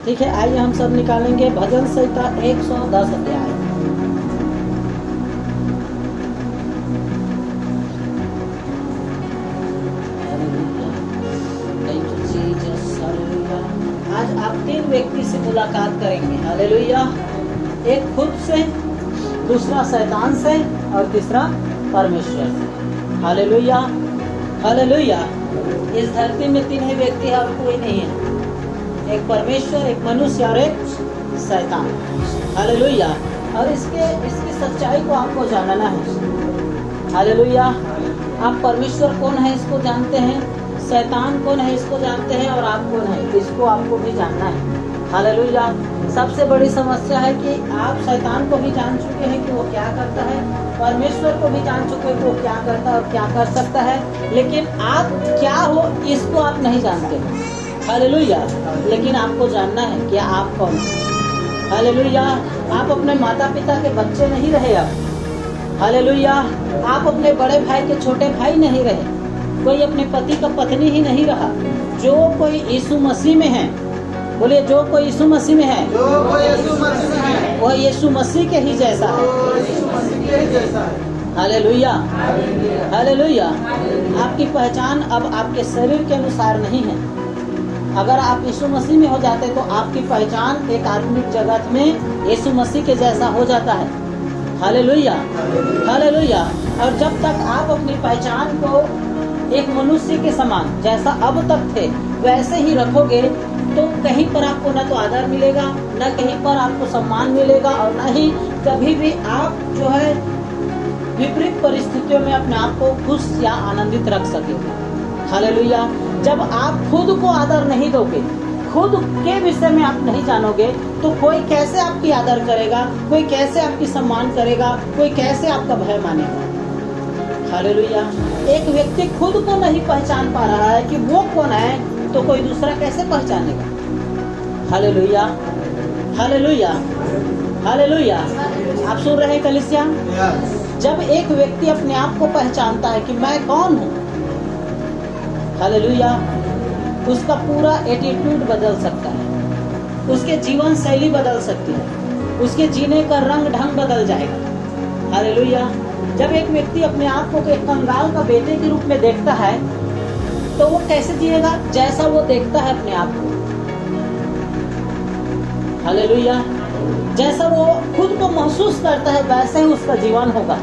ठीक है, आइए हम सब निकालेंगे भजन संहिता 110 अध्याय। आज आप 3 व्यक्ति से मुलाकात करेंगे। हालेलुया। एक खुद से, दूसरा शैतान से और तीसरा परमेश्वर से। Hallelujah hallelujah. इस धरती में 3 ही व्यक्ति है और कोई नहीं है, एक परमेश्वर, एक मनुष्य और एक शैतान। हालेलुया। और इसकी सच्चाई को आपको जानना है। हालेलुया। आप परमेश्वर कौन है इसको जानते हैं, शैतान कौन है इसको जानते हैं, और आप कौन है इसको आपको भी जानना है। हालेलुया। सबसे बड़ी समस्या है कि आप शैतान को भी जान चुके हैं कि वो क्या करता है, परमेश्वर को भी जान चुके हैं कि वो क्या करता है और क्या कर सकता है, लेकिन आप क्या हो इसको आप नहीं जानते हैं। हालेलुया। लेकिन आपको जानना है कि आप कौन हैं। हालेलुया। आप अपने माता पिता के बच्चे नहीं रहे अब। हालेलुया। आप अपने बड़े भाई के छोटे भाई नहीं रहे, कोई अपने पति का पत्नी ही नहीं रहा। जो कोई यीशु मसीह में है, बोलिए जो कोई यीशु मसीह में है, वो यीशु मसीह के ही जैसा है। Hallelujah hallelujah. आपकी पहचान अब आपके शरीर के अनुसार नहीं है। अगर आप यीशु मसीह में हो जाते तो आपकी पहचान एक आत्मिक जगत में यीशु मसीह के जैसा हो जाता है। Hallelujah hallelujah. और जब तक आप अपनी पहचान को एक मनुष्य के समान जैसा अब तक थे वैसे ही रखोगे तो कहीं पर आपको न तो आदर मिलेगा, न कहीं पर आपको सम्मान मिलेगा, और न ही कभी भी आप जो है विपरीत परिस्थितियों में अपने आप को खुश या आनंदित रख सकेंगे। हालेलुया। जब आप खुद को आदर नहीं दोगे, खुद के विषय में आप नहीं जानोगे, तो कोई कैसे आपकी आदर करेगा, कोई कैसे आपकी सम्मान करेगा, कोई कैसे आपका भय मानेगा। हालेलुया। एक व्यक्ति खुद को नहीं पहचान पा रहा है कि वो कौन है, तो कोई दूसरा कैसे पहचानेगा। Hallelujah hallelujah hallelujah. आप सुन रहे हैं कलीसिया? जब एक व्यक्ति अपने आप को पहचानता है कि मैं कौन हूँ, हालेलुया, उसका पूरा एटीट्यूड बदल सकता है, उसके जीवन शैली बदल सकती है, उसके जीने का रंग ढंग बदल जाएगा। हालेलुया। जब एक व्यक्ति अपने आप को एक कंगाल का बेटे के रूप में देखता है तो वो कैसे जिएगा, जैसा वो देखता है अपने आप को। हालेलुया। जैसा वो खुद को महसूस करता है वैसे ही उसका जीवन होगा।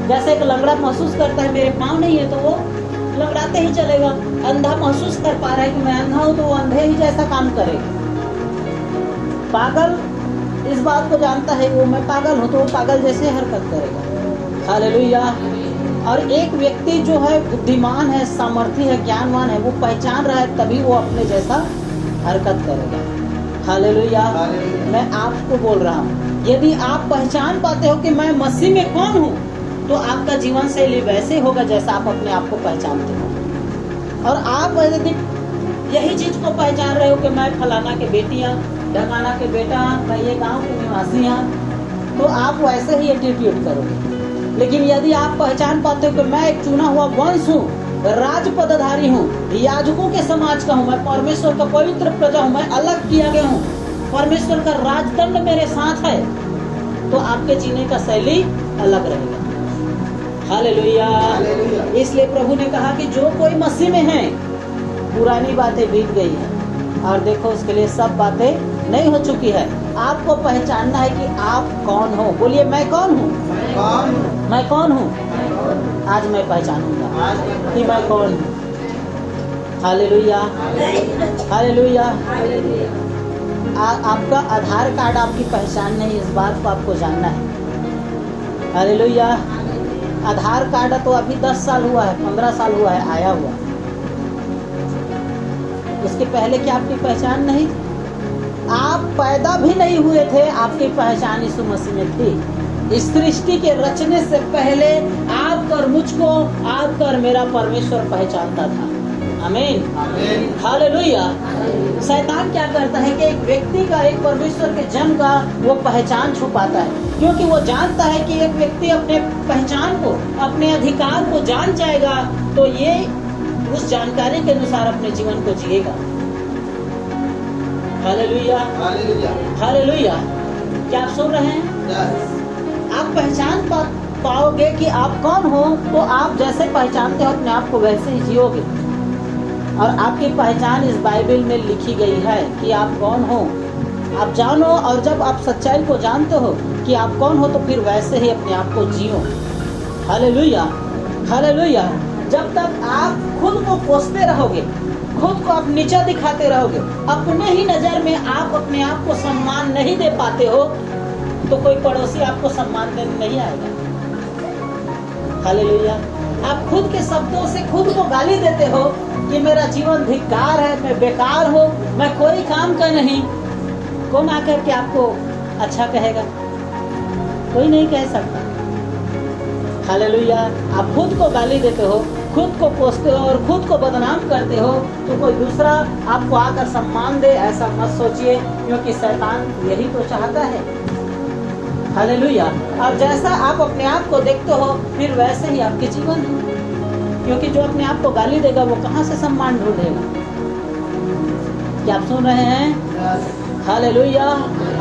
जैसे एक लंगड़ा महसूस करता है मेरे पाँव नहीं है तो वो लंगड़ाते ही चलेगा। अंधा महसूस कर पा रहा है कि मैं अंधा हूँ तो वो अंधे ही जैसा काम करेगा। पागल इस बात को जानता है वो मैं पागल हूँ तो वो पागल जैसे हरकत करेगा। हालेलुया। और एक व्यक्ति जो है बुद्धिमान है, सामर्थी है, ज्ञानवान है, वो पहचान रहा है तभी वो अपने जैसा हरकत करेगा। हालेलुया। मैं आपको बोल रहा हूँ, यदि आप पहचान पाते हो कि मैं मसीह में कौन हूँ, तो आपका जीवन शैली वैसे होगा जैसा आप अपने आप को पहचानते हो। और आप यदि यही चीज को पहचान रहे हो कि मैं फलाना के बेटियां, ढकाना के बेटा, मैं ये गांव के निवासी हैं, तो आप वैसे ही एटीट्यूड करोगे। लेकिन यदि आप पहचान पाते हो कि मैं एक चुना हुआ वंश हूँ, राज पदधारी हूँ, याजकों के समाज का हूँ, मैं परमेश्वर का पवित्र प्रजा हूँ, मैं अलग किया गया हूँ, परमेश्वर का राजदंड मेरे साथ है, तो आपके जीने का शैली अलग रहेगा। हालेलुया। इसलिए प्रभु ने कहा कि जो कोई मसीह में है पुरानी बातें बीत गई है और देखो उसके लिए सब बातें नई हो चुकी है। आपको पहचानना है कि आप कौन हो। बोलिए मैं कौन हूँ, मैं कौन हूँ। आज मैं पहचानूंगा कि मैं कौन हूँ। Hallelujah hallelujah. आपका आधार कार्ड आपकी पहचान नहीं, इस बात को आपको जानना है। हालेलुया। आधार कार्ड तो अभी 10 साल हुआ है, 15 साल हुआ है आया हुआ, इसके पहले क्या आपकी पहचान नहीं? आप पैदा भी नहीं हुए थे, आपकी पहचान यीशु मसीह में थी। इस सृष्टि के रचने से पहले आपका और मुझको, आपका और मेरा परमेश्वर पहचानता था। आमीन हालेलुया। शैतान क्या करता है कि एक व्यक्ति का, एक परमेश्वर के जन का वो पहचान छुपाता है, क्योंकि वो जानता है कि एक व्यक्ति अपने पहचान को, अपने अधिकार को जान जाएगा तो ये उस जानकारी के अनुसार अपने जीवन को जिएगा। Hallelujah, hallelujah. क्या आप सुन रहे हैं? आप पहचान पाओगे कि आप कौन हो, तो आप जैसे पहचानते हो अपने आप को वैसे ही जियोगे। और आपकी पहचान इस बाइबल में लिखी गई है कि आप कौन हो। आप जानो, और जब आप सच्चाई को जानते हो कि आप कौन हो, तो फिर वैसे ही अपने आप को जियो। Hallelujah, hallelujah. जब तक आप खुद को कोसते रहोगे, खुद को आप नीचा दिखाते रहोगे, अपने ही नजर में आप अपने आप को सम्मान नहीं दे पाते हो, तो कोई पड़ोसी आपको सम्मान देने नहीं आएगा। हालेलुया। आप खुद के शब्दों से खुद को गाली देते हो कि मेरा जीवन धिक्कार है, मैं बेकार हूँ, मैं कोई काम का नहीं। कौन आकर के आपको अच्छा कहेगा? कोई नहीं कह सकता। हालेलुया। आप खुद को गाली देते हो, खुद को कोसते हो और खुद को बदनाम करते हो, तो कोई दूसरा आपको आकर सम्मान दे, ऐसा मत सोचिए, क्योंकि शैतान यही तो चाहता है। हालेलुया। और जैसा आप अपने आप को देखते हो, फिर वैसे ही आपके जीवन है, क्योंकि जो अपने आप को गाली देगा वो कहाँ से सम्मान ढूंढेगा? क्या आप सुन रहे हैं? हालेलुया।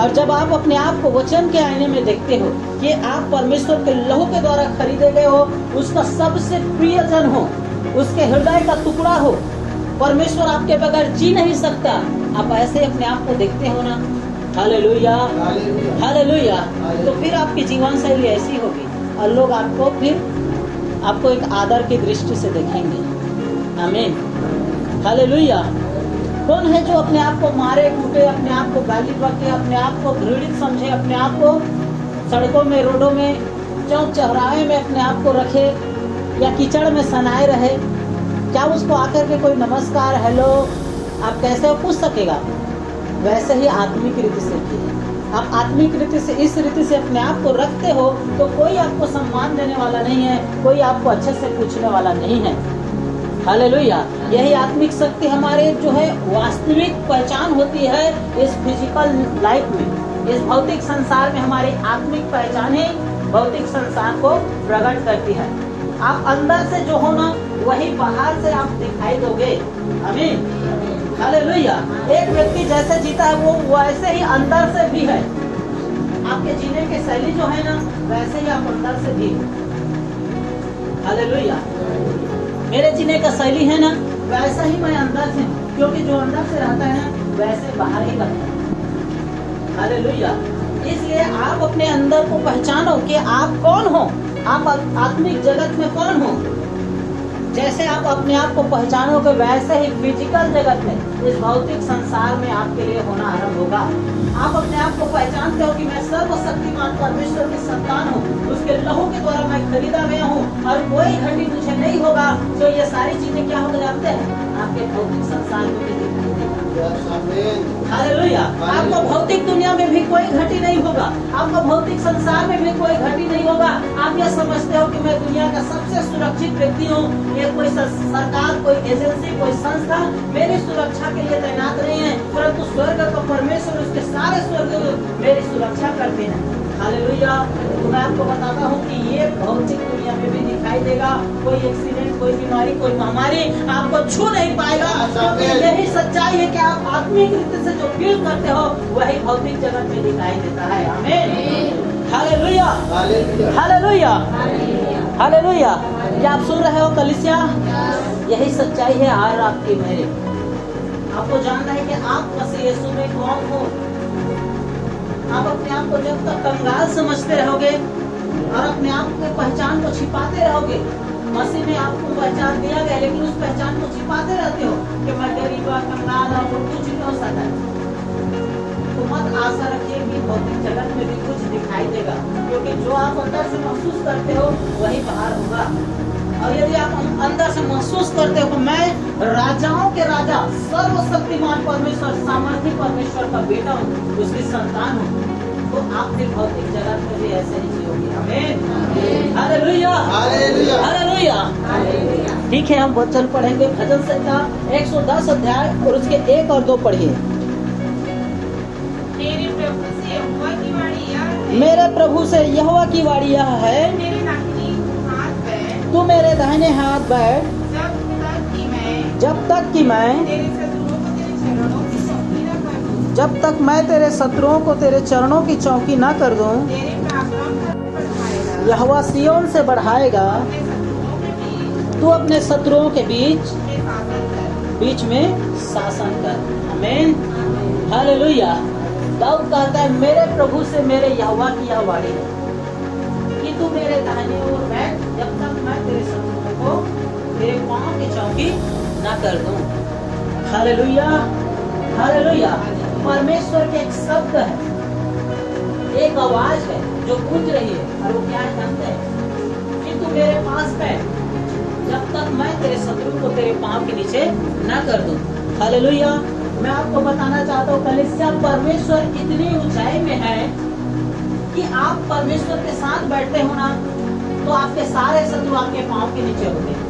और जब आप अपने आप को वचन के आईने में देखते हो कि आप परमेश्वर के लहू के द्वारा खरीदे गए हो, उसका सबसे प्रियजन हो, उसके हृदय का टुकड़ा हो, परमेश्वर आपके बगैर जी नहीं सकता, आप ऐसे अपने आप को देखते हो ना। Hallelujah, hallelujah. तो फिर आपकी जीवन शैली ऐसी होगी और लोग आपको एक आदर की दृष्टि से देखेंगे। आमीन, हालेलुया। कौन है जो अपने आप को मारे कूटे, अपने आप को गाली बके, अपने आप को घृणित समझे, अपने आप को सड़कों में, रोडों में, चौक चौराहे में अपने आप को रखे या कीचड़ में सनाए रहे? क्या उसको आकर के कोई नमस्कार, हेलो, आप कैसे हो पूछ सकेगा? वैसे ही आत्मिक रीति से भी आप आत्मिक रीति से, इस रीति से अपने आप को रखते हो, तो कोई आपको सम्मान देने वाला नहीं है, कोई आपको अच्छे से पूछने वाला नहीं है। हालेलुया। यही आत्मिक शक्ति हमारे जो है वास्तविक पहचान होती है इस फिजिकल लाइफ में, इस भौतिक संसार में। हमारी आत्मिक पहचान ही भौतिक संसार को प्रकट करती है। आप अंदर से जो हो ना, वही बाहर से आप दिखाई दोगे। आमीन, हालेलुया। एक व्यक्ति जैसे जीता है, वो वैसे ही अंदर से भी है। आपके जीने की शैली जो है ना, वैसे ही आप अंदर से भी हो। हालेलुया। मेरे जीने का शैली है ना, वैसा ही मैं अंदर से हूँ, क्योंकि जो अंदर से रहता है ना, वैसे बाहर ही करता है। हालेलुया। इसलिए आप अपने अंदर को पहचानो कि आप कौन हो, आप आत्मिक जगत में कौन हो। जैसे आप अपने आप को पहचानोगे, वैसे ही फिजिकल जगत में, इस भौतिक संसार में आपके लिए होना आरंभ होगा। आप अपने आप को पहचानते हो कि मैं सर्वशक्तिमान परमेश्वर की संतान हूँ, उसके लहू के द्वारा मैं खरीदा गया हूँ और कोई घटी मुझे नहीं होगा। तो ये सारी चीजें क्या होकर जाते हैं? आपके भौतिक संसार में भी दिखाई देगा। हालेलुया। आपको भौतिक दुनिया में भी कोई घटी नहीं होगा, आपको भौतिक संसार में भी कोई घटी नहीं होगा। आप ये समझते हो कि मैं दुनिया का सबसे सुरक्षित व्यक्ति हूँ, ये कोई सरकार, कोई एजेंसी, कोई संस्था मेरी सुरक्षा के लिए तैनात नहीं है, परंतु स्वर्ग का परमेश्वर, उसके सारे स्वर्ग मेरी सुरक्षा करते हैं। हालेलुया। तो मैं आपको बताता हूँ कि ये भौतिक दुनिया में भी दिखाई देगा। कोई एक्सीडेंट, कोई बीमारी, कोई महामारी आपको छू नहीं पाएगा, क्योंकि यही सच्चाई है कि आप आत्मिक रीति से जो फील करते हो, वही भौतिक जगत में दिखाई देता है। आमीन, हालेलुया, हालेलुया, हालेलुया। क्या आप सुन रहे हो कलीसिया? यही सच्चाई है आज आपकी मेरे। आपको जानना है कि आप मसीह यीशु में कौन हो। आप अपने आप को जब तक कंगाल समझते रहोगे और अपने आप की पहचान को छिपाते रहोगे, मसीह में आपको पहचान दिया गया, लेकिन उस पहचान को छिपाते रहते हो कि मैं गरीब, कंगाल और कुछ नहीं हो सकता, तो मत आशा रखिए कि भौतिक जगत में भी कुछ दिखाई देगा, क्योंकि जो आप अंदर से महसूस करते हो वही बाहर होगा। और यदि आप अंदर से महसूस करते हो कि मैं राजाओं के राजा, सर्वशक्तिमान परमेश्वर, सामर्थी परमेश्वर का बेटा हूँ, उसकी संतान हूँ, तो आप फिर भौतिक जगत में भी ऐसे ही जियोगे। आमीन, हालेलुया, हालेलुया, हालेलुया। ठीक है, हम वचन पढ़ेंगे भजन संहिता 110 अध्याय और उसके 1 और 2 पढ़िए। मेरे प्रभु से यहोवा की वाणी यह है, तू मेरे दाहिने हाथ बैठ, जब तक कि मैं जब तक मैं तेरे शत्रुओं को तेरे चरणों की चौकी ना कर दूं, तेरे पराक्रम पर बढ़ाएगा। यहोवा सिय्योन से बढ़ाएगा, अपने शत्रुओं के बीच तू अपने शत्रुओं के बीच में शासन कर। बीच में शासन कर। आमीन, हालेलुया। दाऊद कहता है मेरे प्रभु से मेरे यहोवा की यह वाणी है कि तू मेरे दाहिने ओर बैठ जब तक मैं तेरे शत्रुओं को तेरे पांव की चौकी ना कर दूं। Hallelujah, hallelujah. परमेश्वर के एक शब्द है, एक आवाज है जो गूंज रही है, और वो क्या है जानते हैं कि तू मेरे पास बैठ जब तक मैं तेरे शत्रु को तेरे पांव के नीचे ना कर दूं। हालेलुया। मैं आपको बताना चाहता हूँ कलीसिया, परमेश्वर इतनी ऊंचाई में है कि आप परमेश्वर के साथ बैठते हो ना, तो आपके सारे शत्रु आपके पांव के नीचे होते हैं।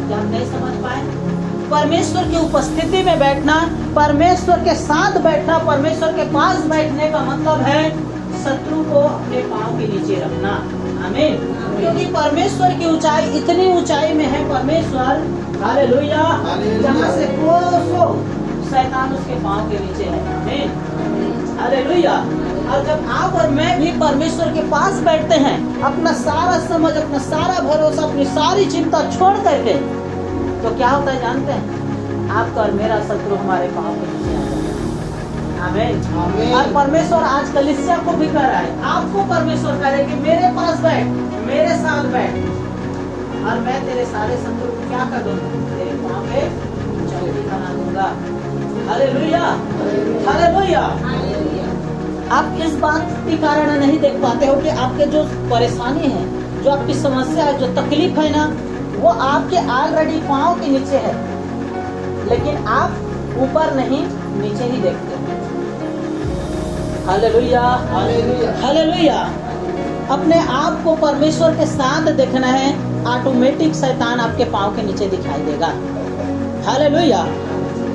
क्या आप नहीं समझ पाए? परमेश्वर की उपस्थिति में बैठना, परमेश्वर के साथ बैठना, परमेश्वर के पास बैठने का मतलब है शत्रु को अपने पांव के नीचे रखना। आमीन। क्योंकि परमेश्वर की ऊंचाई इतनी ऊंचाई में है परमेश्वर, हालेलुया, जहाँ से कोसों शैतान उसके पांव के नीचे है। आमीन, हालेलुया। और जब आप और मैं भी परमेश्वर के पास बैठते हैं, अपना सारा समझ, अपना सारा भरोसा, अपनी सारी चिंता छोड़ करके, तो क्या होता है जानते हैं? आपका और मेरा शत्रु हमारे पांव के नीचे आ जाता है। आमीन। और परमेश्वर आज कलीसिया को भी कह रहा है, आपको परमेश्वर कह रहा है कि मेरे पास बैठ, मेरे साथ बैठ, और मैं तेरे सारे शत्रु को क्या कर दूंगा? तेरे पांव पे चौकी बना दूंगा। Hallelujah, hallelujah. आप इस बात के कारण नहीं देख पाते हो कि आपके जो परेशानी है, जो आपकी समस्या है, जो तकलीफ है ना, वो आपके ऑलरेडी पांव के नीचे है, लेकिन आप ऊपर नहीं नीचे ही देखते हो। Hallelujah, hallelujah. अपने आप को परमेश्वर के साथ देखना है, ऑटोमेटिक शैतान आपके पांव के नीचे दिखाई देगा। हालेलुया।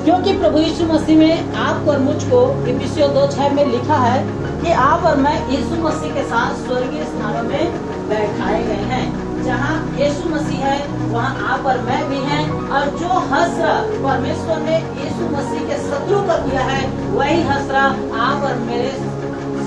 क्योंकि प्रभु यीशु मसीह में आपको और मुझको इफिसियों 2:6 में लिखा है कि आप और मैं यीशु मसीह के साथ स्वर्गीय स्थानों में बैठाए गए हैं। जहाँ यीशु मसीह है वहाँ आप और मैं भी हैं, और जो हसरा परमेश्वर ने यीशु मसीह के शत्रु का किया है, वही हसरा आप और मेरे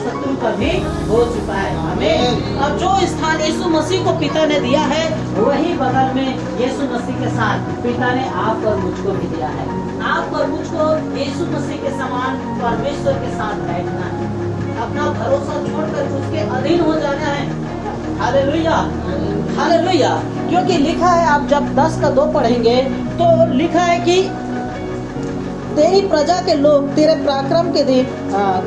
शत्रु का भी हो चुका है। आमीन। और जो स्थान यीशु मसीह को पिता ने दिया है, वही बगल में यीशु मसीह के साथ पिता ने आप और मुझको भी दिया है। आप और मुझको यीशु मसीह के समान परमेश्वर के साथ बैठना है, अपना भरोसा छोड़कर उसके अधीन हो जाना है। Hallelujah, hallelujah. क्योंकि लिखा है, आप जब 10:2 पढ़ेंगे तो लिखा है कि तेरी प्रजा के लोग तेरे पराक्रम के दिन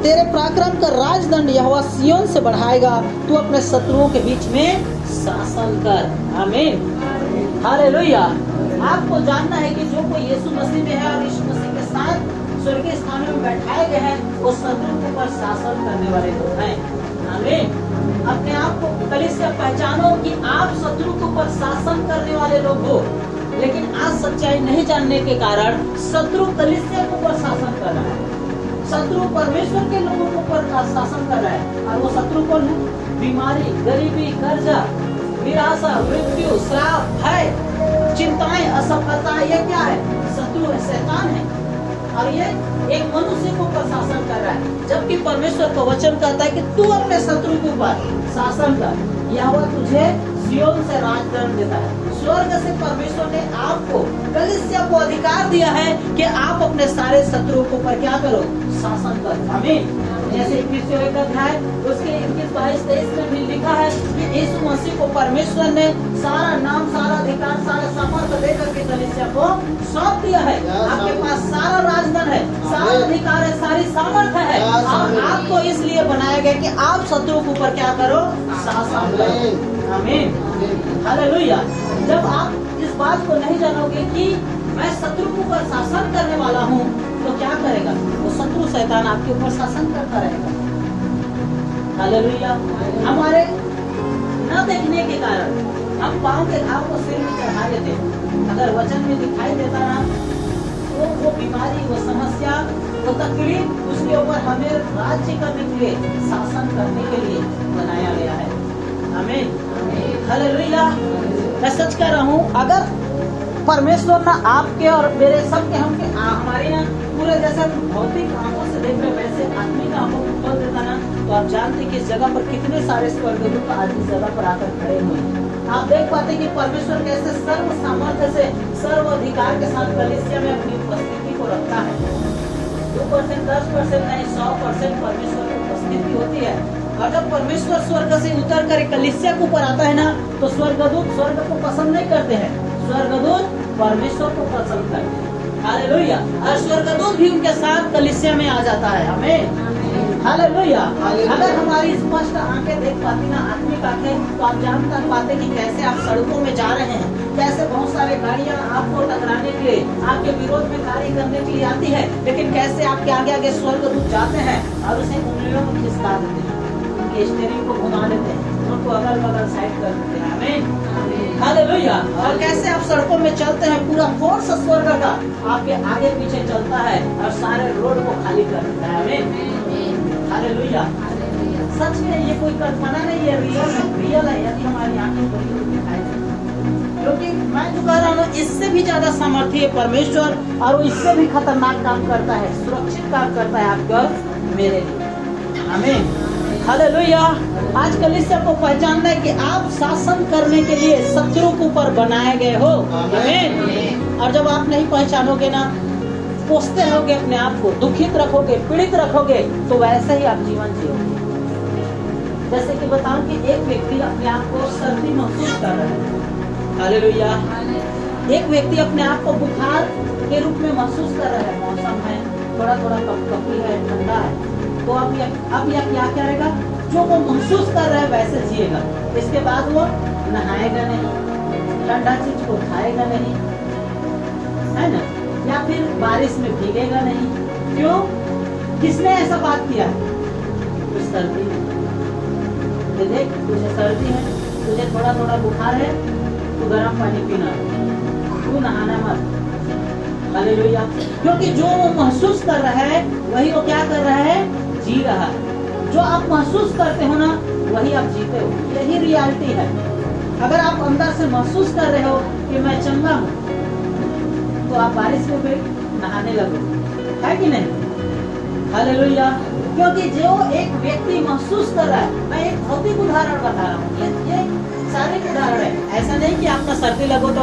तेरे पराक्रम का राजदंड यहोवा सिय्योन से बढ़ाएगा, तू अपने शत्रुओं के बीच में शासन कर। आमीन, हालेलुया। आपको जानना है कि जो कोई यीशु मसीह में है और यीशु मसीह के साथ स्वर्गीय स्थानों में बैठाए गए हैं, वो शत्रु के ऊपर शासन करने वाले लोग हैं। आमीन। अपने आप को कलीसिया पहचानो कि आप शत्रु के ऊपर शासन करने वाले लोग हो, लेकिन आज सच्चाई नहीं जानने के कारण शत्रु कलीसिया के ऊपर शासन कर रहा है, शत्रु परमेश्वर के लोगों के ऊपर शासन कर रहा है। और वो शत्रु कौन है? बीमारी, गरीबी, कर्जा, निराशा, मृत्यु, श्राप, भय, चिंताएं, असफलता, ये क्या है? शत्रु है, शैतान है, और ये एक मनुष्य को ऊपर शासन कर रहा है। जबकि परमेश्वर का वचन कहता है कि तू अपने शत्रु के ऊपर शासन कर, यहोवा तुझे सिय्योन से राजदंड देता है। स्वर्ग से परमेश्वर ने आपको, कलीसिया को अधिकार दिया है कि आप अपने सारे शत्रुओं के ऊपर क्या करो? शासन करो। आमीन। जैसे इफिसियों 1 उसके 21-22-23 में भी लिखा है कि यीशु मसीह को परमेश्वर ने सारा नाम, सारा अधिकार, सारा सामर्थ्य देकर के कलीसिया को सौंप दिया है। आपके पास सारा राजदंड है, सारा अधिकार है, सारी सामर्थ्य है, और आपको इसलिए बनाया गया कि आप शत्रुओं के ऊपर क्या करो? शासन करो। आमीन, हालेलुया। जब आप इस बात को नहीं जानोगे कि मैं शत्रु के ऊपर शासन करने वाला हूँ, तो क्या करेगा? वो शत्रु शैतान आपके ऊपर शासन करता रहेगा। हालेलुया। हमारे न देखने के कारण हम पांव के घाव को सिर में चढ़ा देते हैं। अगर वचन में दिखाई देता ना, तो वो बीमारी, वो समस्या, वो तकलीफ उसके ऊपर हमें राज्य करने के लिए, शासन करने के लिए बनाया गया है। आमीन, हालेलुया। मैं सच कह रहा हूँ, अगर परमेश्वर ना आपके और मेरे सबके हमारे ना पूरे जैसे भौतिक आंखों से जैसे देख रहे वैसे आदमी का आंखों को खोल देता ना, तो आप जानते कि इस जगह पर कितने सारे स्वर्गदूत आज इस जगह पर आकर खड़े हुए हैं। आप देख पाते कि परमेश्वर कैसे सर्व सामर्थ्य से, सर्व अधिकार के साथ कलीसिया में अपनी उपस्थिति को रखता है। 2%, 10% नहीं, 100% परमेश्वर की उपस्थिति होती है। और जब परमेश्वर स्वर्ग से उतर कर कलीसिया के ऊपर आता है ना, तो स्वर्गदूत स्वर्ग को पसंद नहीं करते हैं, स्वर्गदूत परमेश्वर को पसंद करते हैं। हालेलुया। और स्वर्गदूत भी उनके साथ कलीसिया में आ जाता है। आमीन। हालेलुया। अगर हमारी स्पष्ट आंखें देख पाती ना, आत्मिक आंखें, तो आप जान पाते कि कैसे आप सड़कों में जा रहे हैं, कैसे बहुत सारे गाड़ियां आपको टकराने के लिए, आपके विरोध में कार्य करने के लिए आती है, लेकिन कैसे आपके आगे आगे स्वर्गदूत जाते हैं और उसे उंगलियों में खिसका देते हैं, उनके स्टीयरिंग को घुमा देते हैं, उनको अगल बगल साइड कर देते हैं। आमीन। हालेलुया। और कैसे आप सड़कों में चलते हैं, पूरा फोर्स स्वर्ग का आपके आगे पीछे चलता है और सारे रोड को खाली कर देता है। आमीन। हालेलुया। सच में ये कोई कल्पना नहीं है, रियल है। यदि हमारी आंखें खुली तो दिखाई देती। क्योंकि मैं जो कह रहा हूँ इससे भी ज्यादा सामर्थ्य है परमेश्वर, और वो इससे भी खतरनाक काम करता है, सुरक्षित काम करता है आपका मेरे लिए। आमीन। हालेलुया। आज कलीसिया को पहचानना है कि आप शासन करने के लिए शत्रु के ऊपर बनाए गए हो। आमीन। और जब आप नहीं पहचानोगे ना, कोसते रहोगे अपने आप को, दुखित रखोगे, पीड़ित रखोगे, तो वैसे ही आप जीवन जियोगे। जैसे कि बताऊं कि एक व्यक्ति अपने आप को सर्दी महसूस कर रहा है। हालेलुया। एक व्यक्ति अपने आप को बुखार के रूप में महसूस कर रहा है, मौसम है थोड़ा थोड़ा कपकपी है, ठंडा है, तो अब यह क्या करेगा, जो वो महसूस कर रहा है वैसे जिएगा। इसके बाद वो नहाएगा नहीं, ठंडा चीज को खाएगा नहीं, है ना, या फिर बारिश में भीगेगा नहीं। क्यों? किसने ऐसा बात किया? कुछ सर्दी है, देख तुझे सर्दी है, तुझे थोड़ा थोड़ा बुखार है, तू गर्म पानी पीना, तू नहाना मत। हालेलुया। क्योंकि जो वो महसूस कर रहा है वही वो क्या कर रहा है, जी रहा है। जो आप महसूस करते हो ना वही आप जीते हो, यही रियलिटी है। अगर आप अंदर से महसूस कर रहे हो कि मैं चंगा हूँ, तो आप बारिश में भी नहाने लगो, है कि नहीं? हालेलुया। क्योंकि जो एक व्यक्ति महसूस कर रहा है, मैं एक भौतिक उदाहरण बता रहा हूँ, ये सारे उदाहरण है। ऐसा नहीं कि आपका सर्दी लगो तो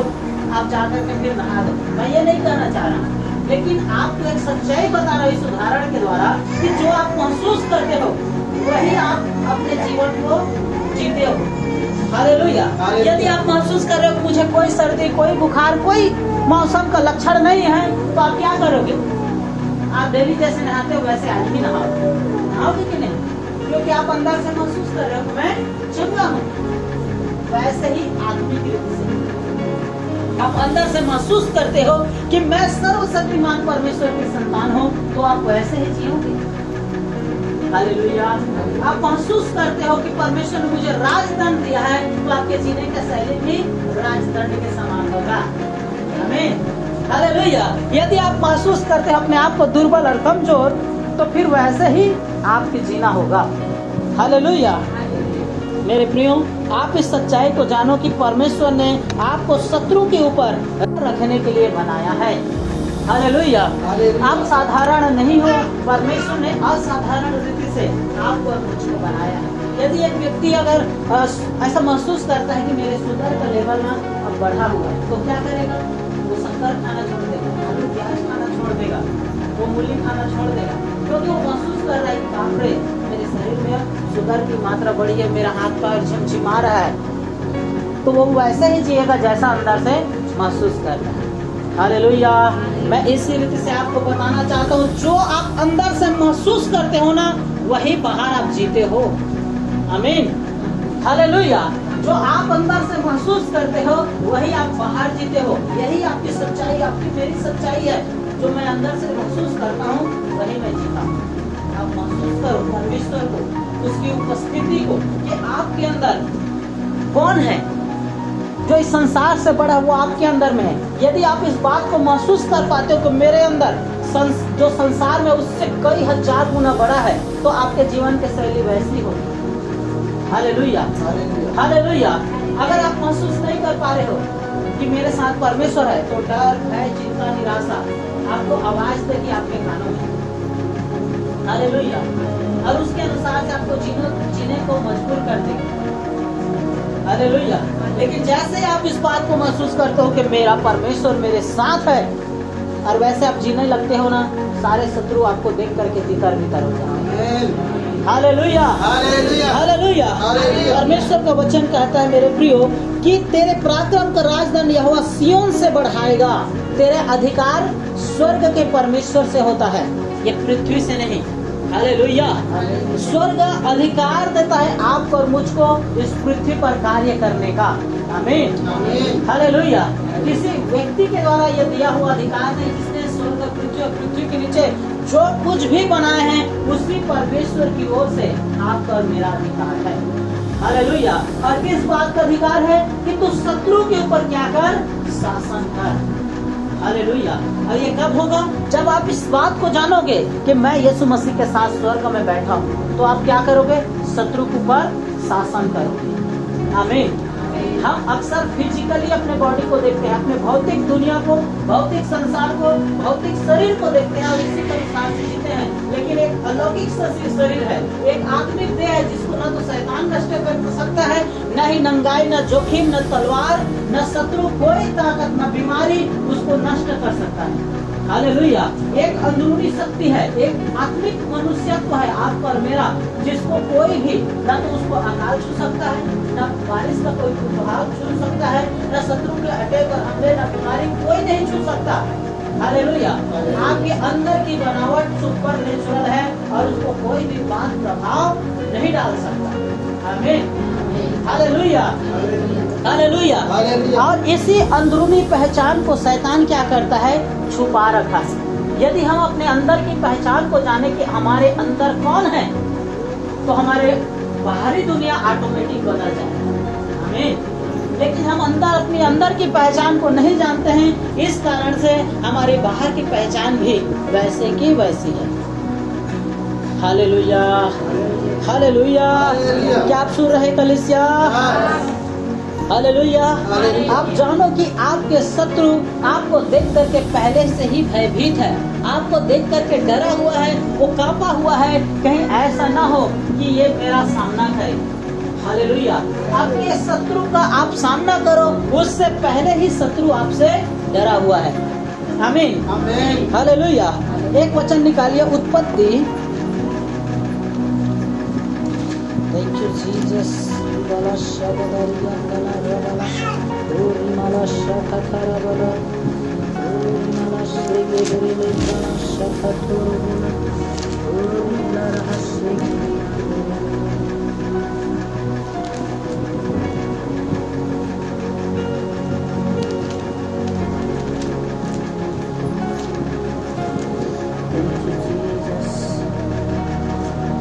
आप जाकर के फिर नहा दो, मैं ये नहीं कहना चाह रहा, लेकिन आपको एक सच्चाई बता रहा हूँ इस उदाहरण के द्वारा कि जो आप महसूस करते हो वही आप अपने जीवन को जीते हो। हालेलुया। यदि आप महसूस कर रहे हो मुझे कोई सर्दी, कोई बुखार, कोई मौसम का लक्षण नहीं है, तो आप क्या करोगे? आप डेली जैसे नहाते हो वैसे आज भी नहाओगे कि नहीं? क्योंकि आप अंदर से महसूस कर रहे हो मैं चंगा हूँ। वैसे ही आदमी की रीति से आप अंदर से महसूस करते हो कि मैं सर्वशक्तिमान परमेश्वर की संतान हूँ, तो आप वैसे ही जियोगे। हालेलुया। आप महसूस करते हो कि परमेश्वर ने मुझे राजदंड दिया है, तो आपके जीने का शैली भी राजदंड के समान होगा। आमीन। हालेलुया। यदि आप महसूस करते हो अपने आप को दुर्बल और कमजोर, तो फिर वैसे ही आपकी जीना होगा। हालेलुया। मेरे प्रियो, आप इस सच्चाई को जानो कि परमेश्वर ने आपको शत्रु के ऊपर रखने के लिए बनाया है। हालेलुया। आप साधारण नहीं हो, परमेश्वर ने असाधारण रीति से आपको और मुझको बनाया है। यदि एक व्यक्ति अगर ऐसा महसूस करता है कि मेरे शुगर का लेवल ना अब बढ़ा हुआ है, तो क्या करेगा? वो शक्कर खाना छोड़ देगा, आलू प्याज खाना छोड़ देगा, वो मूली खाना छोड़ देगा, क्योंकि वो महसूस कर रहा है कि बाप रे मेरे शरीर में शुगर की मात्रा बढ़ी है, मेरा हाथ पैर झमझमा रहा है। तो वो वैसे ही जिएगा जैसा अंदर से महसूस कर रहा है। हालेलुया। मैं इसी रीति से आपको बताना चाहता हूँ, जो आप अंदर से महसूस करते हो ना वही बाहर आप जीते हो। आमीन। हालेलुया। जो आप अंदर से महसूस करते हो वही आप बाहर जीते हो। यही आपकी सच्चाई, आपकी मेरी सच्चाई है। जो मैं अंदर से महसूस करता हूँ वही मैं जीता हूँ। आप महसूस करो परमेश्वर को, उसकी उपस्थिति को, कि आपके अंदर कौन है जो इस संसार से बड़ा, वो आपके अंदर में है। यदि आप इस बात को महसूस कर पाते हो कि मेरे अंदर जो संसार में उससे कई हजार गुना बड़ा है, तो आपके जीवन की शैली वैसी होगी। हालेलुया। हालेलुया। अगर आप महसूस नहीं कर पा रहे हो कि मेरे साथ परमेश्वर है, तो डर, भय, चिंता, निराशा आपको आवाज देगी आपके कानों में। हालेलुया। और उसके अनुसार से आपको जीने को मजबूर कर देगी। हालेलुया। लेकिन जैसे आप इस बात को महसूस करते हो कि मेरा परमेश्वर मेरे साथ है, और वैसे आप जीने लगते हो ना, सारे शत्रु आपको देख करके तितर बितर हो जाते हैं। Hallelujah, hallelujah, hallelujah. हालेलुया। परमेश्वर का वचन कहता है मेरे प्रियो कि तेरे पराक्रम का राजदंड यहोवा सिय्योन से बढ़ाएगा, तेरे अधिकार स्वर्ग के परमेश्वर से होता है, ये पृथ्वी से नहीं। हालेलुया। स्वर्ग अधिकार देता है आपको और मुझको इस पृथ्वी पर कार्य करने का। आमीन, आमीन। हालेलुया। किसी व्यक्ति के द्वारा ये दिया हुआ अधिकार नहीं, जिसने स्वर्ग पृथ्वी और पृथ्वी के नीचे जो कुछ भी बनाए हैं उसी परमेश्वर की ओर से आपका और मेरा अधिकार है। हालेलुया। और किस बात का अधिकार है कि तू शत्रु के ऊपर क्या कर, शासन कर। हालेलुया। और ये कब होगा? जब आप इस बात को जानोगे कि मैं यीशु मसीह के साथ स्वर्ग में बैठा हूँ, तो आप क्या करोगे? शत्रु के ऊपर शासन करोगे। आमीन। हम अक्सर फिजिकली अपने बॉडी को देखते हैं, अपने भौतिक दुनिया को, भौतिक संसार को, भौतिक शरीर को देखते हैं और इसी के अनुसार से जीते हैं। लेकिन एक अलौकिक शरीर है, एक आत्मिक देह है, जिसको न तो शैतान नष्ट कर सकता है, न ही नंगाई, न जोखिम, न तलवार, न शत्रु, कोई ताकत, न बीमारी उसको नष्ट कर सकता है। हालेलुया। एक अंदरूनी शक्ति है, एक आत्मिक मनुष्यत्व है आपका और मेरा, जिसको कोई भी न तो उसको अकाल छू सकता है, न बारिश का कोई प्रभाव छू सकता है, न शत्रु के अटैक और हमले, न बीमारी, कोई नहीं छू सकता। हालेलुया। आपके अंदर की बनावट सुपर नेचुरल है और उसको कोई भी बात प्रभाव नहीं डाल सकता। आमीन, हालेलुया, हालेलुया। और इसी अंदरूनी पहचान को शैतान क्या करता है? छुपा रखा है। यदि हम अपने अंदर की पहचान को जाने कि हमारे अंदर कौन है, तो हमारे बाहरी दुनिया ऑटोमेटिक बदल जाएगी। आमीन। लेकिन हम अपने अंदर की पहचान को नहीं जानते हैं, इस कारण से हमारे बाहर की पहचान भी वैसे की वैसी है। Hallelujah, hallelujah. क्या आप सुन रहे कलीसिया? हालेलुया। आप जानो कि आपके शत्रु आपको देख करके पहले से ही भयभीत है, आपको देख करके डरा हुआ है, वो कांपा हुआ है, कहीं ऐसा ना हो कि ये मेरा सामना करे। हालेलुया। आपके शत्रु का आप सामना करो, उससे पहले ही शत्रु आपसे डरा हुआ है। आमीन, आमीन। हालेलुया। एक वचन निकालिए, उत्पत्ति। Thank you Jesus.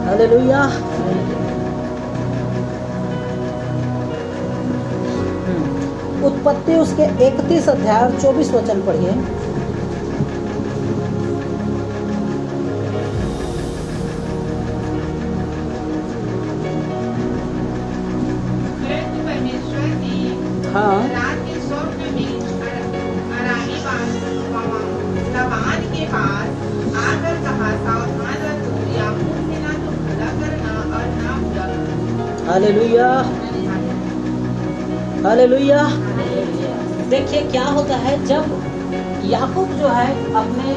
हालेलुया। उत्पत्ति उसके 31 अध्याय और 24 वचन पढ़िए। परमेश्वर ने हाँ, रात के स्वप्न में अरामी लबान के पास आकर कहा, सावधान रह तू, याकूब से ना तो भला करना और ना बुरा करना। Hallelujah, hallelujah. देखिए क्या होता है, जब याकूब जो है अपने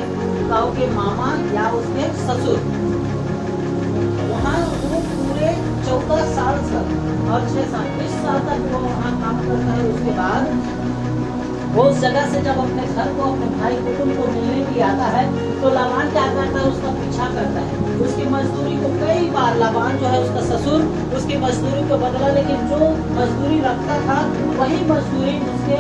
गाँव के मामा या उसके ससुर, वहाँ वो पूरे 14 साल तक और 6-20 साल तक वो वहाँ काम करता है। उसके बाद वो उस जगह से जब अपने घर को, अपने भाई कुटुंब को मिलने के लिए आता है, तो लाबान क्या करता है? उसका पीछा करता है। उसकी मजदूरी को कई बार लाबान जो है उसका ससुर उसकी मजदूरी को बदला, लेकिन जो मजदूरी रखता था वही मजदूरी उसके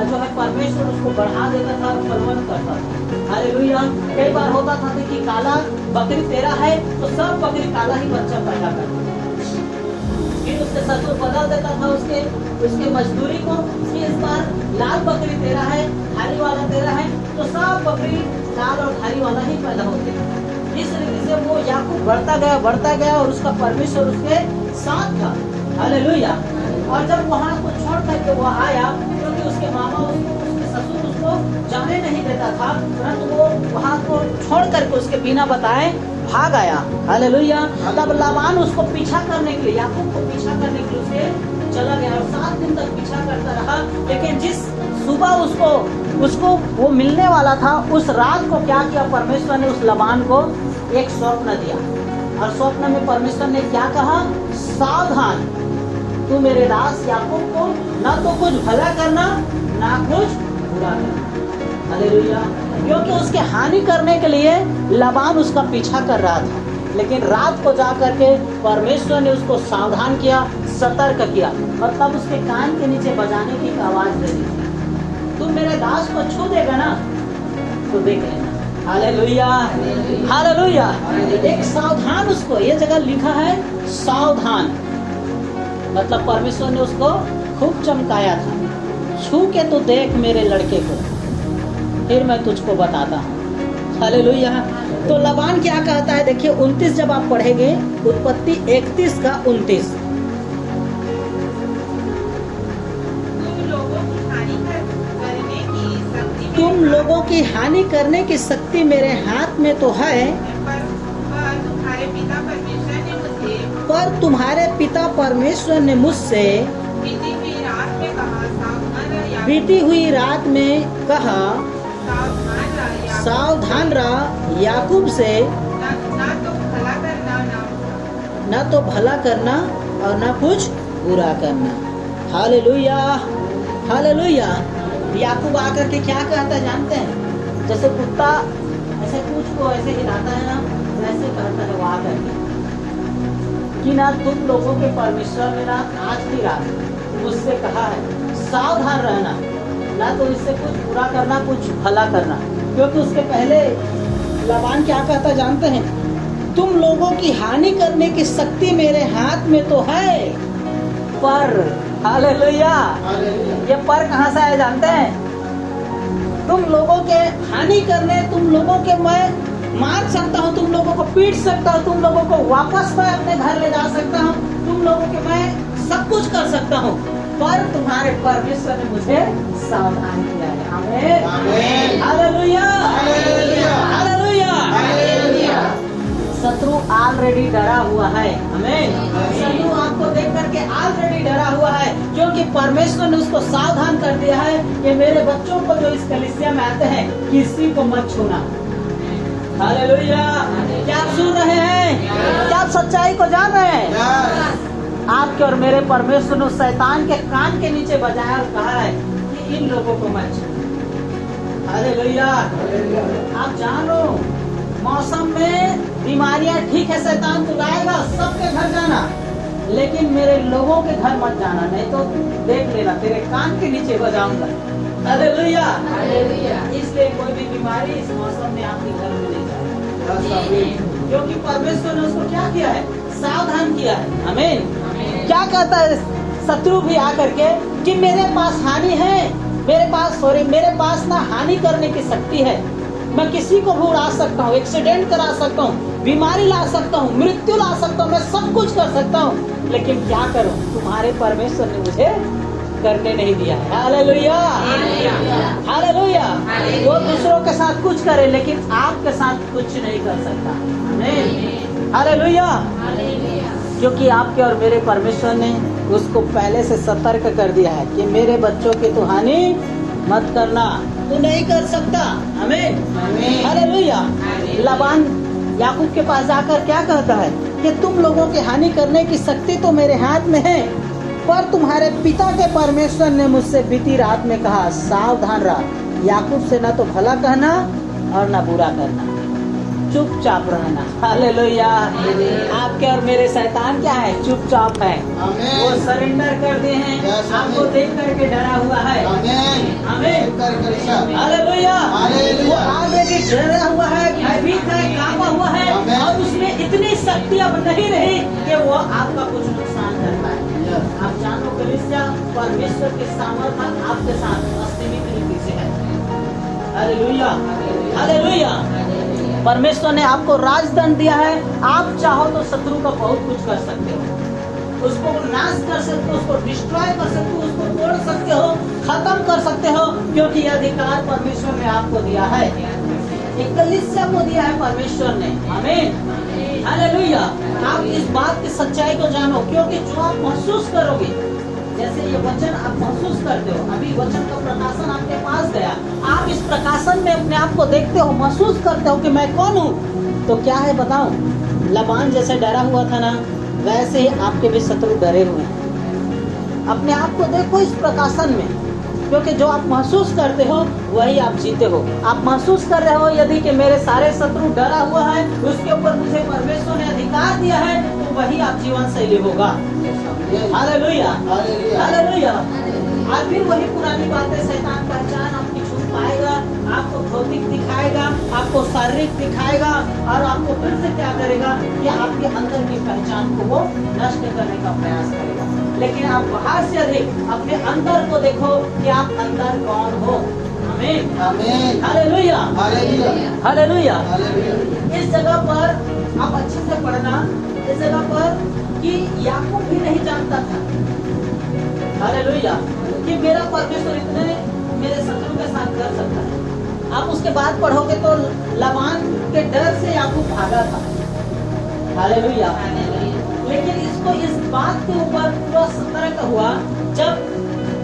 जो है परमेश्वर उसको बढ़ा देता था और बलवंत करता था। हालेलुया। कई बार होता था कि काला बकरी तेरा है तो सब बकरी काला ही बच्चा पैदा करता था, फिर उसके ससुर बदल देता था उसके मजदूरी को कि इस बार लाल बकरी तेरा है, हरी वाला तेरा है, तो सब बकरी लाल और हरी वाला ही पैदा होते थे। इस रीति से वो याकूब बढ़ता गया और उसका परमेश्वर उसके साथ था। हालेलुया। और जब वहाँ को छोड़ करके वो आया, क्योंकि उसके मामा उसके ससुर उसको उसको जाने नहीं देता था, परंतु वो वहां को छोड़ करके उसके बिना बताए भाग आया। हालेलुया। तब लाबान उसको पीछा करने के लिए, याकूब को पीछा करने के लिए उसके चला गया और 7 दिन तक पीछा करता रहा। लेकिन जिस सुबह उसको वो मिलने वाला था, उस रात को क्या किया, परमेश्वर ने उस लाबान को एक स्वप्न दिया और स्वप्न में परमेश्वर ने क्या कहा, सावधान, तू मेरे दास याकूब को ना तो कुछ भला करना ना कुछ बुरा करना। हालेलुया। क्योंकि उसके हानि करने के लिए लाबान उसका पीछा कर रहा था, लेकिन रात को जा करके परमेश्वर ने उसको सावधान किया, सतर्क किया और तब उसके कान के नीचे बजाने की आवाज दे दी, तू मेरे दास को छू देगा ना तो देख लेना। Hallelujah, hallelujah. एक सावधान, उसको ये जगह लिखा है सावधान, मतलब परमेश्वर ने उसको खूब चमकाया था, छू के तो देख मेरे लड़के को, फिर मैं तुझको बताता हूँ। हालेलुया। तो लाबान क्या कहता है, देखिए 29 जब आप पढ़ेंगे, उत्पत्ति 31 का 29, तुम लोगों की हानि करने की शक्ति मेरे हाथ में तो है, पर तुम्हारे पिता परमेश्वर ने मुझसे बीती हुई रात में कहा, सावधान रह याकूब से, ना तो भला करना और ना कुछ बुरा करना। Hallelujah, hallelujah. याकूब आकर के क्या कहता है जानते हैं, जैसे कुत्ता ऐसे पूंछ को ऐसे हिलाता है ना, वैसे कहता है वो आकर के कि ना तुम लोगों के परमेश्वर ने ना आज की रात मुझसे कहा है सावधान रहना, ना तो इससे कुछ बुरा करना कुछ भला करना। क्योंकि उसके पहले लाबान क्या कहता जानते हैं, तुम लोगों की हानि करने की शक्ति मेरे हाथ में तो है, पर हालेलुया, ये पर कहाँ से आया जानते हैं, तुम लोगों के हानि करने, तुम लोगों के मैं मार सकता हूँ, तुम लोगों को पीट सकता हूँ, तुम लोगों को वापस मैं अपने घर ले जा सकता हूँ, तुम लोगों के मैं सब कुछ कर सकता हूँ, पर तुम्हारे परमेश्वर ने मुझे सावधान किया है। आमीन, हालेलुया, हालेलुया, हालेलुया। शत्रु ऑलरेडी डरा हुआ है, आमीन। शत्रु आपको देख करके ऑलरेडी डरा हुआ है, क्योंकि परमेश्वर ने उसको सावधान कर दिया है कि मेरे बच्चों को जो इस कलीसिया में आते हैं किसी को मत छूना। हालेलुया। क्या आप सुन रहे हैं? क्या आप सच्चाई को जान रहे हैं? आपके और मेरे परमेश्वर ने शैतान के कान के नीचे बजाया और कहा है कि इन लोगों को मत छूना। हालेलुया। आप जानो, मौसम में बीमारियां ठीक है, शैतान तो लाएगा, सबके घर जाना, लेकिन मेरे लोगों के घर मत जाना, नहीं तो देख लेना तेरे कान के नीचे बजाऊंगा। Hallelujah, hallelujah. इसलिए कोई भी बीमारी इस मौसम में आपके घर में नहीं जाएगी, क्योंकि परमेश्वर ने उसको क्या किया है, सावधान किया है। आमीन। क्या कहता है शत्रु भी आकर के कि मेरे पास हानि है, मेरे पास ना हानि करने की शक्ति है, मैं किसी को भी उड़ा सकता हूँ, एक्सीडेंट करा सकता हूँ, बीमारी ला सकता हूँ, मृत्यु ला सकता हूँ, मैं सब कुछ कर सकता हूँ, लेकिन क्या करूँ, तुम्हारे परमेश्वर ने मुझे करने नहीं दिया है। Hallelujah, hallelujah. वो दूसरों के साथ कुछ करे, लेकिन आपके साथ कुछ नहीं कर सकता। आमीन, हालेलुया। क्योंकि आपके और मेरे परमेश्वर ने उसको पहले से सतर्क कर दिया है कि मेरे बच्चों की तो हानि मत करना, तू नहीं कर सकता। आमीन, हालेलुया। लाबान याकूब के पास जाकर क्या कहता है कि तुम लोगों की हानि करने की शक्ति तो मेरे हाथ में है, पर तुम्हारे पिता के परमेश्वर ने मुझसे बीती रात में कहा, सावधान रह याकूब से, ना तो भला कहना और ना बुरा करना, चुपचाप रहना। हालेलुया। आपके और मेरे शैतान क्या है, चुपचाप है, वो सरेंडर कर दिए हैं, आपको देख करके डरा हुआ है। आमीन, हालेलुया। वो ऑलरेडी डरा हुआ है, भयभीत है, कांपा हुआ है, और उसमें इतनी शक्ति अब नहीं रही कि वो आपका कुछ नुकसान कर पाए। आप जानो कलीसिया, परमेश्वर के सामर्थ्य आपके साथ असीमित रीति से है। Hallelujah, hallelujah. परमेश्वर ने आपको राजदंड दिया है, आप चाहो तो शत्रु का बहुत कुछ कर सकते हो। उसको नाश कर सकते हो, उसको डिस्ट्रॉय कर सकते हो, उसको तोड़ सकते हो, खत्म कर सकते हो, क्योंकि यह अधिकार परमेश्वर ने आपको दिया है, कलीसिया को दिया है परमेश्वर ने। आमीन, हालेलुया। आप इस बात की सच्चाई को जानो, क्योंकि जो आप महसूस करोगे, जैसे ये वचन आप महसूस करते हो, अभी वचन का प्रकाशन आपके पास गया, आप इस प्रकाशन में अपने आप को देखते हो, महसूस करते हो कि मैं कौन हूँ, तो क्या है बताओ, लाबान जैसे डरा हुआ था ना, वैसे ही आपके भी शत्रु डरे हुए हैं। अपने आप को देखो इस प्रकाशन में, क्योंकि जो आप महसूस करते हो वही आप जीते हो। आप महसूस कर रहे हो यदि कि मेरे सारे शत्रु डरा हुआ है, उसके ऊपर मुझे परमेश्वर ने अधिकार दिया है, तो वही आप जीवन शैली होगा। Hallelujah, hallelujah. आज भी वही पुरानी बातें, शैतान पहचान आपकी छूट पाएगा, आपको भौतिक दिखाएगा, आपको शारीरिक दिखाएगा, और आपको फिर से क्या करेगा कि आपके अंदर की पहचान को वो नष्ट करने का प्रयास करेगा। लेकिन आप बाहर से अधिक अपने अंदर को देखो कि आप अंदर कौन हो। आमीन, आमीन, हालेलुया, हालेलुया, हालेलुया। इस जगह पर आप अच्छे से पढ़ना, इस जगह पर कि याकूब भी नहीं जानता था, हालेलुया, कि मेरा परमेश्वर इतने मेरे शत्रु के साथ कर सकता है। आप उसके बाद पढ़ोगे तो लाबान के डर से याकूब भागा था, हालेलुया। लेकिन इसको इस बात के ऊपर पूरा सतर्क हुआ, जब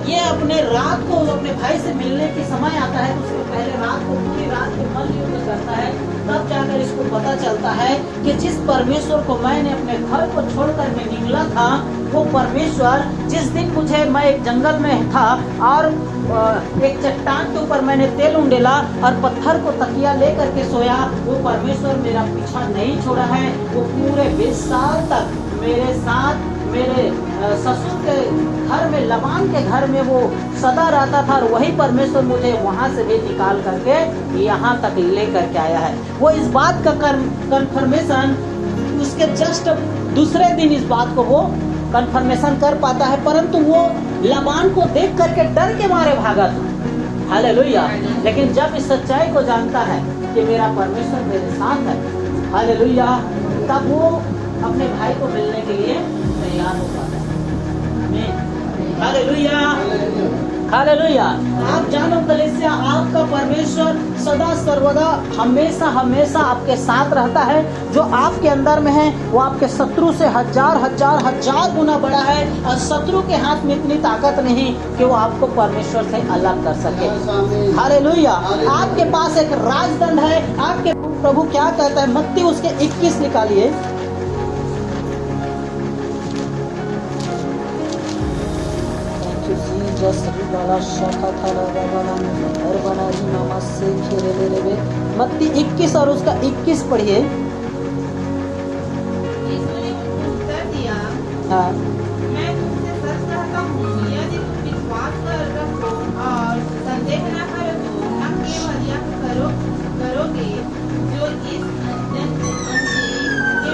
ये अपने रात को अपने भाई से मिलने की समय आता है, उसके पहले रात को पूरी रात को मल युद्ध करता है, तब जाकर इसको पता चलता है कि जिस परमेश्वर को मैंने अपने घर को छोड़कर मैं निकला था, वो परमेश्वर जिस दिन मुझे, मैं एक जंगल में था और एक चट्टान के ऊपर मैंने तेल उंडेला और पत्थर को तकिया लेकर के सोया, वो परमेश्वर मेरा पीछा नहीं छोड़ा है। वो पूरे 20 साल तक मेरे साथ, मेरे ससुर के घर में, लाबान के घर में वो सदा रहता था, और वही परमेश्वर मुझे वहाँ से भी निकाल करके यहाँ तक ले करके आया है। वो इस बात का कंफर्मेशन उसके जस्ट दूसरे दिन इस बात को वो कंफर्मेशन कर पाता है, परंतु वो लाबान को देख करके डर के मारे भागा था। हालेलुया। लेकिन जब इस सच्चाई को जानता है कि मेरा परमेश्वर मेरे साथ है, हालेलुया, तब वो अपने भाई को मिलने के लिए तैयार हो पाता है। Hallelujah, hallelujah. आप जानो कलीसिया, आपका परमेश्वर सदा सर्वदा हमेशा हमेशा आपके साथ रहता है। जो आपके अंदर में है वो आपके शत्रु से हजार हजार हजार गुना बड़ा है, और शत्रु के हाथ में इतनी ताकत नहीं कि वो आपको परमेश्वर से अलग कर सके। हालेलुया। आपके पास एक राजदंड है। आपके प्रभु क्या कहता है, मत्ती उसके 21 निकालिए। मत्ती 21 और उसका 21 पढ़िए। यीशु ने उनको उत्तर दिया, हाँ, मैं तुमसे सच कहता हूँ, यदि तुम विश्वास कर रखो और संदेह न करो तो न केवल यह करोगे जो इस अंजीर के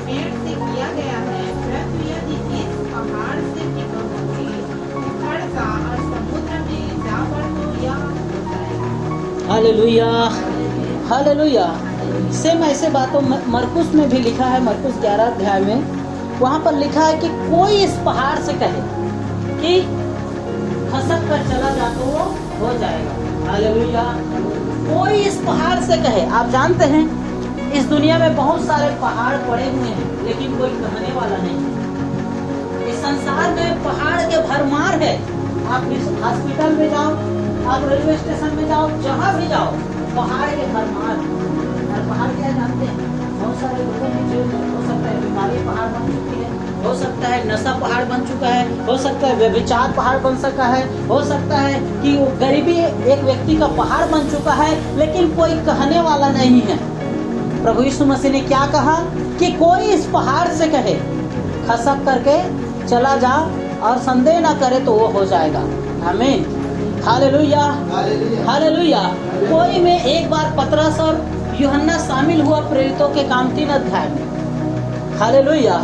पेड़ से किया गया है, परंतु यदि इस पहाड़ से भी कहोगे उखड़ जा और समुद्र में जा पड़, तो यह हो जाएगा। Hallelujah, hallelujah. सेम ऐसे बातों मरकुस में भी लिखा है, मरकुस 11 अध्याय में, वहाँ पर लिखा है कि कोई इस पहाड़ से कहे कि खसक कर चला जा तो वो हो जाएगा। हालेलुया। कोई इस पहाड़ से कहे। आप जानते हैं इस दुनिया में बहुत सारे पहाड़ पड़े हुए हैं, लेकिन कोई कहने वाला नहीं। इस संसार में पहाड़ के भरमार है। आप इस हॉस्पिटल में जाओ, आप रेलवे स्टेशन में जाओ, जहाँ भी जाओ, पहाड़ के भरमार। और पहाड़ क्या जानते हैं, बहुत सारे लोगों की जीवन हो सकता है बीमारी पहाड़ बन चुकी है, हो सकता है नशा पहाड़ बन चुका है, हो सकता है व्यभिचार पहाड़ बन सका है, हो सकता है कि वो गरीबी एक व्यक्ति का पहाड़ बन चुका है, लेकिन कोई कहने वाला नहीं है। प्रभु यीशु मसीह ने क्या कहा कि कोई इस पहाड़ से कहे खसक करके चला जा और संदेह ना करे तो वो हो जाएगा। आमीन, हालेलुया, हालेलुया। कोई में एक बार पतरस और यूहन्ना शामिल हुआ प्रेरितों के काम 3 अध्याय में। Hallelujah,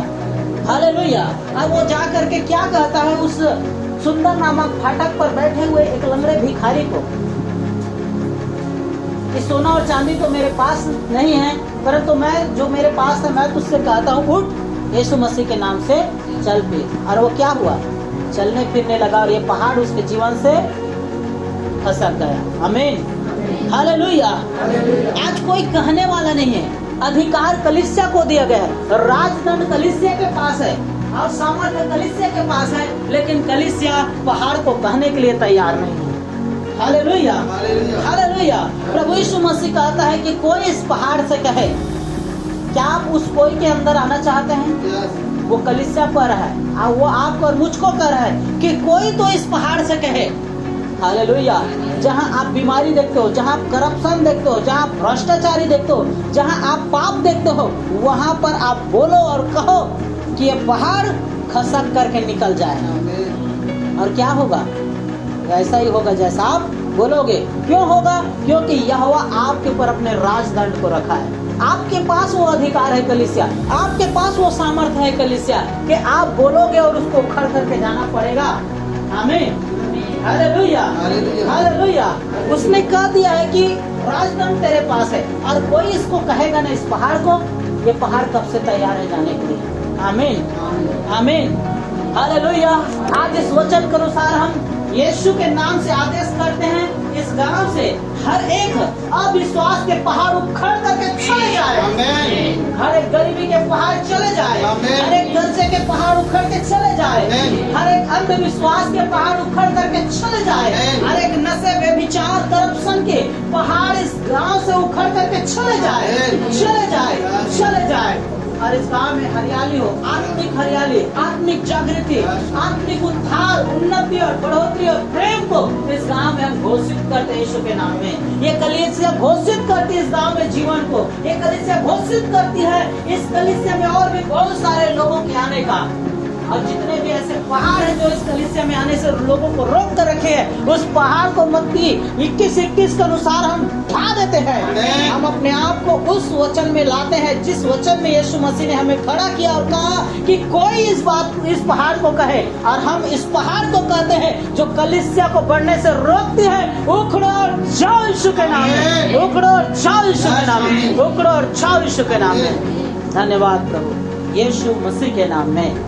hallelujah. अब वो जा करके क्या कहता है उस सुंदर नामक फाटक पर बैठे हुए एक लंगड़े भिखारी को कि सोना और चांदी तो मेरे पास नहीं है, परंतु मैं जो मेरे पास है मैं तुझसे कहता हूँ, उठ यीशु मसीह के नाम से चल फिर। और वो क्या हुआ? चलने फिरने लगा और ये पहाड़ उसके जीवन से खसक गया। आमीन, हालेलुया। आज कोई कहने वाला नहीं है। अधिकार कलीसिया को दिया गया है, राजदंड कलीसिया के पास है और सामर्थ्य कलीसिया के पास है, लेकिन कलीसिया पहाड़ को कहने के लिए तैयार नहीं है। Hallelujah, hallelujah. प्रभु यीशु मसीह कहता है कि कोई इस पहाड़ से कहे, क्या आप उस कोई के अंदर आना चाहते हैं? वो कलीसिया पर है और वो आपको और मुझको कर रहा है कि कोई तो इस पहाड़ से कहे। हालेलुया। जहाँ आप बीमारी देखते हो, जहाँ आप करप्शन देखते हो, जहाँ आप भ्रष्टाचारी देखते हो, जहाँ आप पाप देखते हो, वहाँ पर आप बोलो और कहो कि ये पहाड़ खसक करके निकल जाए। और क्या होगा? ऐसा ही होगा जैसा आप बोलोगे। क्यों होगा? क्योंकि यहोवा आपके ऊपर अपने राजदंड को रखा है। आपके पास वो अधिकार है कलीसिया, आपके पास वो सामर्थ्य है कलीसिया कि आप बोलोगे और उसको उखड़ करके जाना पड़ेगा। आमीन, हालेलुया, हालेलुया। उसने कह दिया है कि राजदंड तेरे पास है और कोई इसको कहेगा ना, इस पहाड़ को, ये पहाड़ कब से तैयार है जाने के लिए। आमीन, आमीन, हालेलुया। आज इस वचन के अनुसार हम यीशु के नाम से आदेश करते हैं, इस गांव से हर एक अविश्वास के पहाड़ उखड़ करके चले जाए। हर एक गरीबी के पहाड़ चले जाए, हर एक कर्जे के पहाड़ उखड़ के चले जाए, हर एक अंधविश्वास के पहाड़ उखड़ करके चले जाए, हर एक नशे, व्यभिचार, करप्शन के पहाड़ इस गांव से उखड़ करके चले जाए, चले जाए, चले जाए। और इस गांव में हरियाली हो, आत्मिक हरियाली, आत्मिक जागृति, आत्मिक उद्धार, उन्नति और बढ़ोतरी और प्रेम को इस गांव में हम घोषित करते हैं यीशु के नाम में। ये कलीसिया घोषित करती है इस गांव में जीवन को, ये कलीसिया घोषित करती है इस कलीसिया में और भी बहुत सारे लोगों के आने का। और जितने भी ऐसे पहाड़ हैं जो इस कलीसिया में आने से लोगों को रोक कर रखे हैं, उस पहाड़ को मत्ती 21:21 के अनुसार हम ढा देते हैं। हम अपने आप को उस वचन में लाते हैं जिस वचन में यीशु मसीह ने हमें खड़ा किया और कहा कि कोई इस पहाड़ को कहे, और हम इस पहाड़ को कहते हैं जो कलीसिया को बढ़ने से रोकती है, उखड़ो और जाओ यीशु के नाम में, उखड़ो और जाओ यीशु के नाम में, उखड़ो और जाओ यीशु के नाम में। धन्यवाद प्रभु यीशु मसीह के नाम में।